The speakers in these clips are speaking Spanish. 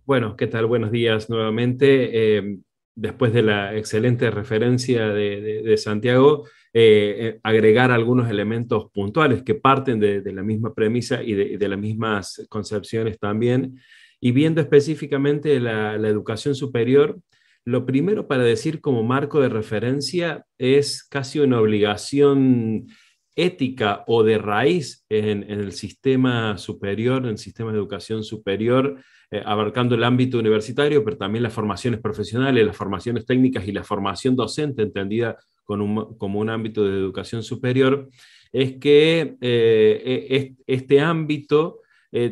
Bueno, ¿qué tal? Buenos días nuevamente. Después de la excelente referencia de Santiago, agregar algunos elementos puntuales que parten de la misma premisa y de las mismas concepciones también. Y viendo específicamente la educación superior, lo primero para decir como marco de referencia es casi una obligación ética o de raíz en el sistema superior, en el sistema de educación superior, abarcando el ámbito universitario, pero también las formaciones profesionales, las formaciones técnicas y la formación docente, entendida como un ámbito de educación superior, es que este ámbito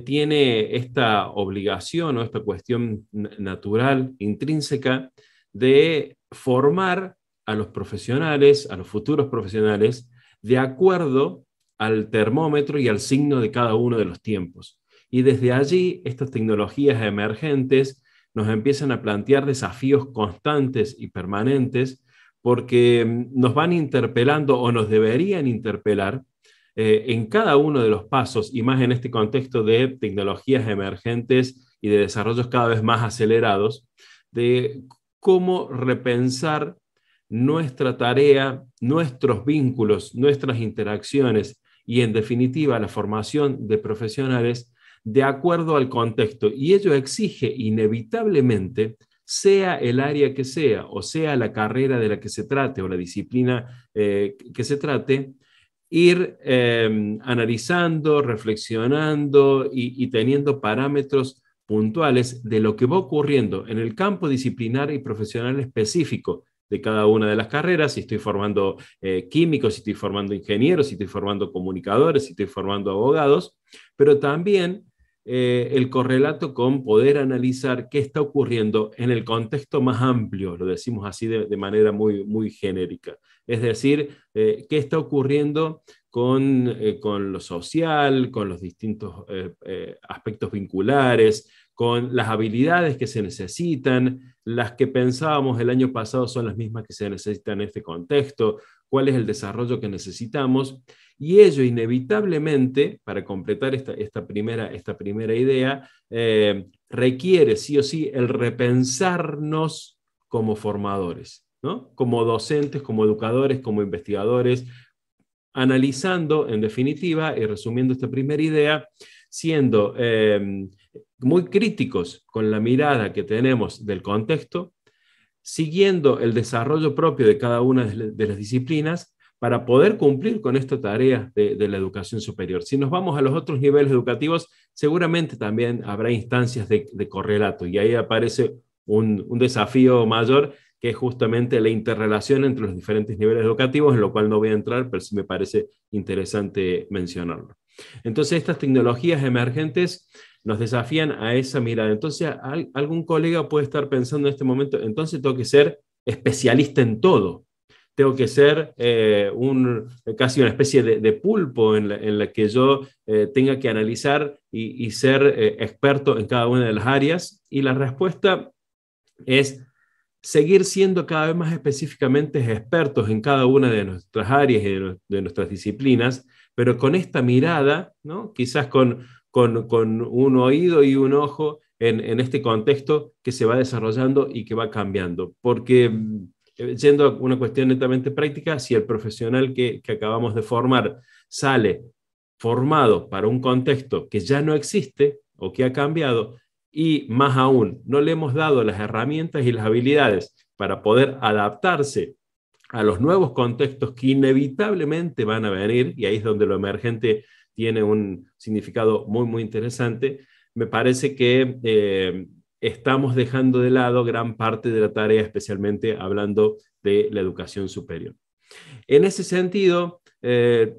tiene esta obligación o esta cuestión natural, intrínseca, de formar a los profesionales, a los futuros profesionales, de acuerdo al termómetro y al signo de cada uno de los tiempos. Y desde allí, estas tecnologías emergentes nos empiezan a plantear desafíos constantes y permanentes porque nos van interpelando o nos deberían interpelar en cada uno de los pasos, y más en este contexto de tecnologías emergentes y de desarrollos cada vez más acelerados, de cómo repensar nuestra tarea, nuestros vínculos, nuestras interacciones y en definitiva la formación de profesionales de acuerdo al contexto. Y ello exige inevitablemente, sea el área que sea, o sea la carrera de la que se trate, o la disciplina que se trate, ir analizando, reflexionando y teniendo parámetros puntuales de lo que va ocurriendo en el campo disciplinar y profesional específico de cada una de las carreras, si estoy formando químicos, si estoy formando ingenieros, si estoy formando comunicadores, si estoy formando abogados, pero también el correlato con poder analizar qué está ocurriendo en el contexto más amplio, lo decimos así de manera muy genérica. Es decir, qué está ocurriendo con lo social, con los distintos aspectos vinculares, con las habilidades que se necesitan, las que pensábamos el año pasado son las mismas que se necesitan en este contexto, cuál es el desarrollo que necesitamos, y ello inevitablemente, para completar esta primera idea, requiere sí o sí el repensarnos como formadores, ¿no? Como docentes, como educadores, como investigadores, analizando en definitiva y resumiendo esta primera idea, siendo muy críticos con la mirada que tenemos del contexto, siguiendo el desarrollo propio de cada una de las disciplinas para poder cumplir con esta tarea de la educación superior. Si nos vamos a los otros niveles educativos, seguramente también habrá instancias de correlato y ahí aparece un desafío mayor que es justamente la interrelación entre los diferentes niveles educativos, en lo cual no voy a entrar, pero sí me parece interesante mencionarlo. Entonces, estas tecnologías emergentes nos desafían a esa mirada. Entonces, algún colega puede estar pensando en este momento, entonces tengo que ser especialista en todo. Tengo que ser casi una especie de pulpo en la que yo tenga que analizar y ser experto en cada una de las áreas. Y la respuesta es seguir siendo cada vez más específicamente expertos en cada una de nuestras áreas y de nuestras disciplinas, pero con esta mirada, ¿no? Quizás con un oído y un ojo en este contexto que se va desarrollando y que va cambiando. Porque yendo a una cuestión netamente práctica, si el profesional que acabamos de formar sale formado para un contexto que ya no existe o que ha cambiado, y más aún, no le hemos dado las herramientas y las habilidades para poder adaptarse a los nuevos contextos que inevitablemente van a venir, y ahí es donde lo emergente tiene un significado muy interesante, me parece que estamos dejando de lado gran parte de la tarea, especialmente hablando de la educación superior. En ese sentido,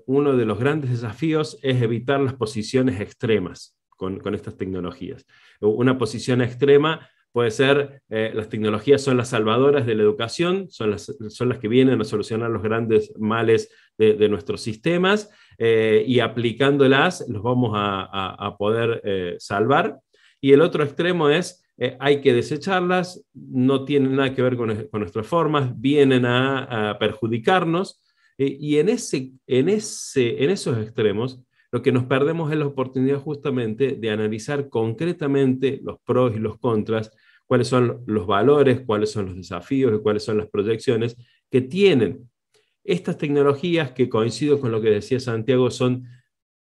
uno de los grandes desafíos es evitar las posiciones extremas con estas tecnologías. Una posición extrema puede ser, las tecnologías son las salvadoras de la educación, son las que vienen a solucionar los grandes males de nuestros sistemas, y aplicándolas los vamos a poder salvar. Y el otro extremo es, hay que desecharlas, no tienen nada que ver con nuestras formas, vienen a perjudicarnos, y en esos extremos lo que nos perdemos es la oportunidad justamente de analizar concretamente los pros y los contras, cuáles son los valores, cuáles son los desafíos y cuáles son las proyecciones que tienen estas tecnologías que, coincido con lo que decía Santiago, son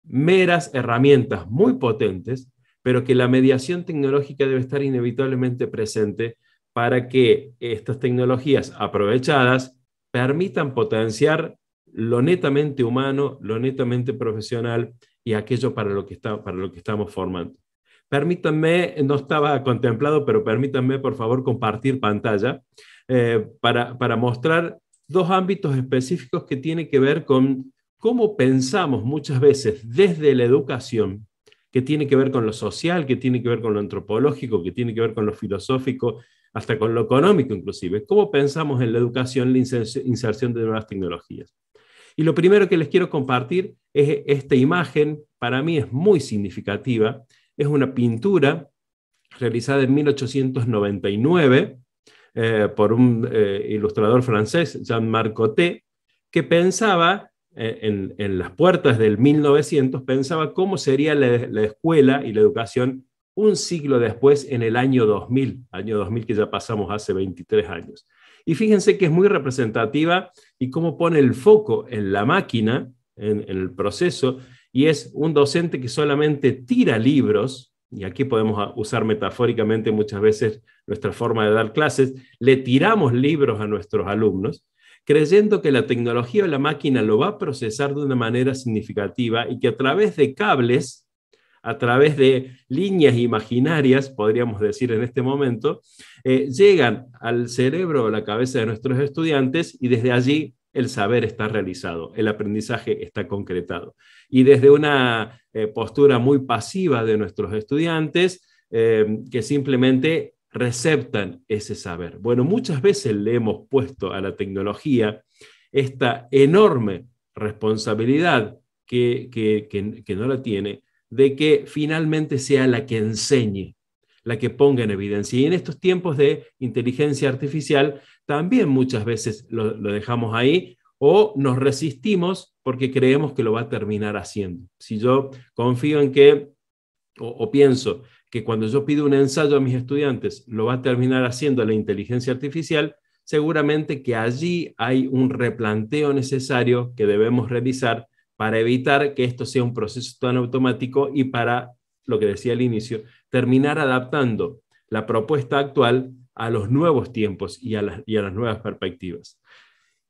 meras herramientas muy potentes, pero que la mediación tecnológica debe estar inevitablemente presente para que estas tecnologías aprovechadas permitan potenciar lo netamente humano, lo netamente profesional y aquello para lo que estamos formando. Permítanme, no estaba contemplado, pero permítanme por favor compartir pantalla para mostrar dos ámbitos específicos que tienen que ver con cómo pensamos muchas veces desde la educación, que tiene que ver con lo social, que tiene que ver con lo antropológico, que tiene que ver con lo filosófico, hasta con lo económico inclusive. ¿Cómo pensamos en la educación la inserción de nuevas tecnologías? Y lo primero que les quiero compartir es esta imagen, para mí es muy significativa, es una pintura realizada en 1899 por un ilustrador francés, Jean-Marc Coté, que pensaba en las puertas del 1900, pensaba cómo sería la escuela y la educación un siglo después, en el año 2000 que ya pasamos hace 23 años. Y fíjense que es muy representativa y cómo pone el foco en la máquina, en el proceso, y es un docente que solamente tira libros, y aquí podemos usar metafóricamente muchas veces nuestra forma de dar clases, le tiramos libros a nuestros alumnos, creyendo que la tecnología o la máquina lo va a procesar de una manera significativa y que a través de cables, a través de líneas imaginarias, podríamos decir en este momento, llegan al cerebro o la cabeza de nuestros estudiantes y desde allí el saber está realizado, el aprendizaje está concretado. Y desde una postura muy pasiva de nuestros estudiantes, que simplemente receptan ese saber. Bueno, muchas veces le hemos puesto a la tecnología esta enorme responsabilidad que no la tiene, de que finalmente sea la que enseñe, la que ponga en evidencia. Y en estos tiempos de inteligencia artificial, también muchas veces lo dejamos ahí o nos resistimos porque creemos que lo va a terminar haciendo. Si yo confío en que, o pienso que cuando yo pido un ensayo a mis estudiantes lo va a terminar haciendo la inteligencia artificial, seguramente que allí hay un replanteo necesario que debemos realizar para evitar que esto sea un proceso tan automático y para, lo que decía al inicio, terminar adaptando la propuesta actual a los nuevos tiempos y a las nuevas perspectivas.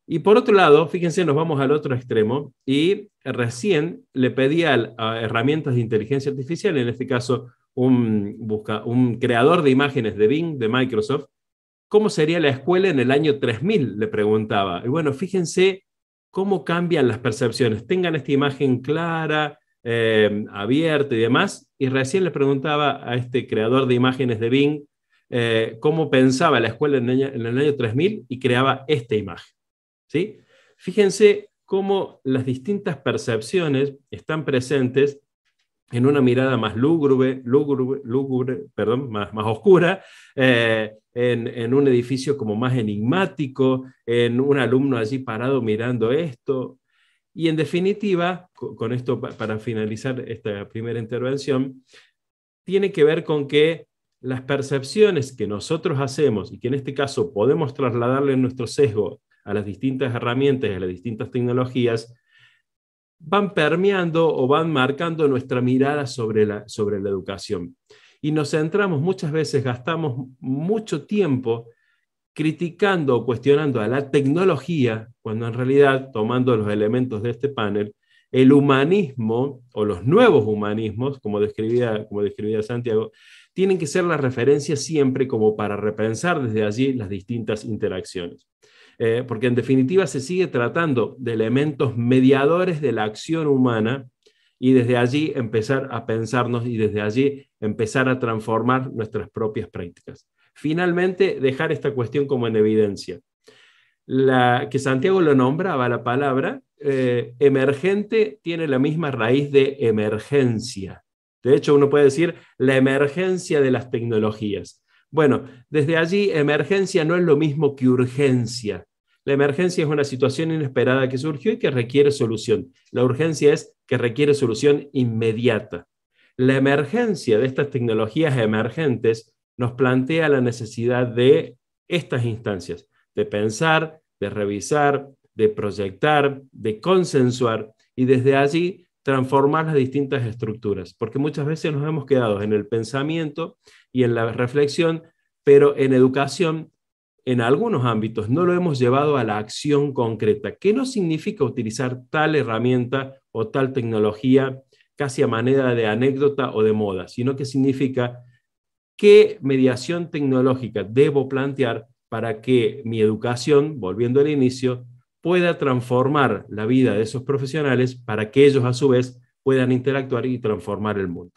Y por otro lado, fíjense, nos vamos al otro extremo y recién le pedí a herramientas de inteligencia artificial, en este caso un creador de imágenes de Bing, de Microsoft, ¿cómo sería la escuela en el año 3000? Le preguntaba. Y bueno, fíjense cómo cambian las percepciones. Tengan esta imagen clara, abierta y demás. Y recién le preguntaba a este creador de imágenes de Bing cómo pensaba la escuela en el año 3000 y creaba esta imagen. ¿Sí? Fíjense cómo las distintas percepciones están presentes en una mirada más lúgubre, más oscura, en un edificio como más enigmático, en un alumno allí parado mirando esto. Y en definitiva, con esto para finalizar esta primera intervención, tiene que ver con que las percepciones que nosotros hacemos y que en este caso podemos trasladarle nuestro sesgo a las distintas herramientas y a las distintas tecnologías, van permeando o van marcando nuestra mirada sobre la educación. Y nos centramos muchas veces, gastamos mucho tiempo criticando o cuestionando a la tecnología, cuando en realidad, tomando los elementos de este panel, el humanismo o los nuevos humanismos, como describía Santiago, tienen que ser la referencia siempre como para repensar desde allí las distintas interacciones. Porque en definitiva se sigue tratando de elementos mediadores de la acción humana y desde allí empezar a pensarnos y desde allí empezar a transformar nuestras propias prácticas. Finalmente, dejar esta cuestión como en evidencia. Que Santiago lo nombraba, la palabra emergente tiene la misma raíz de emergencia. De hecho, uno puede decir la emergencia de las tecnologías. Bueno, desde allí emergencia no es lo mismo que urgencia. La emergencia es una situación inesperada que surgió y que requiere solución. La urgencia es que requiere solución inmediata. La emergencia de estas tecnologías emergentes nos plantea la necesidad de estas instancias, de pensar, de revisar, de proyectar, de consensuar y desde allí transformar las distintas estructuras, porque muchas veces nos hemos quedado en el pensamiento y en la reflexión, pero en educación, en algunos ámbitos, no lo hemos llevado a la acción concreta, que no significa utilizar tal herramienta o tal tecnología casi a manera de anécdota o de moda, sino que significa qué mediación tecnológica debo plantear para que mi educación, volviendo al inicio, pueda transformar la vida de esos profesionales para que ellos a su vez puedan interactuar y transformar el mundo.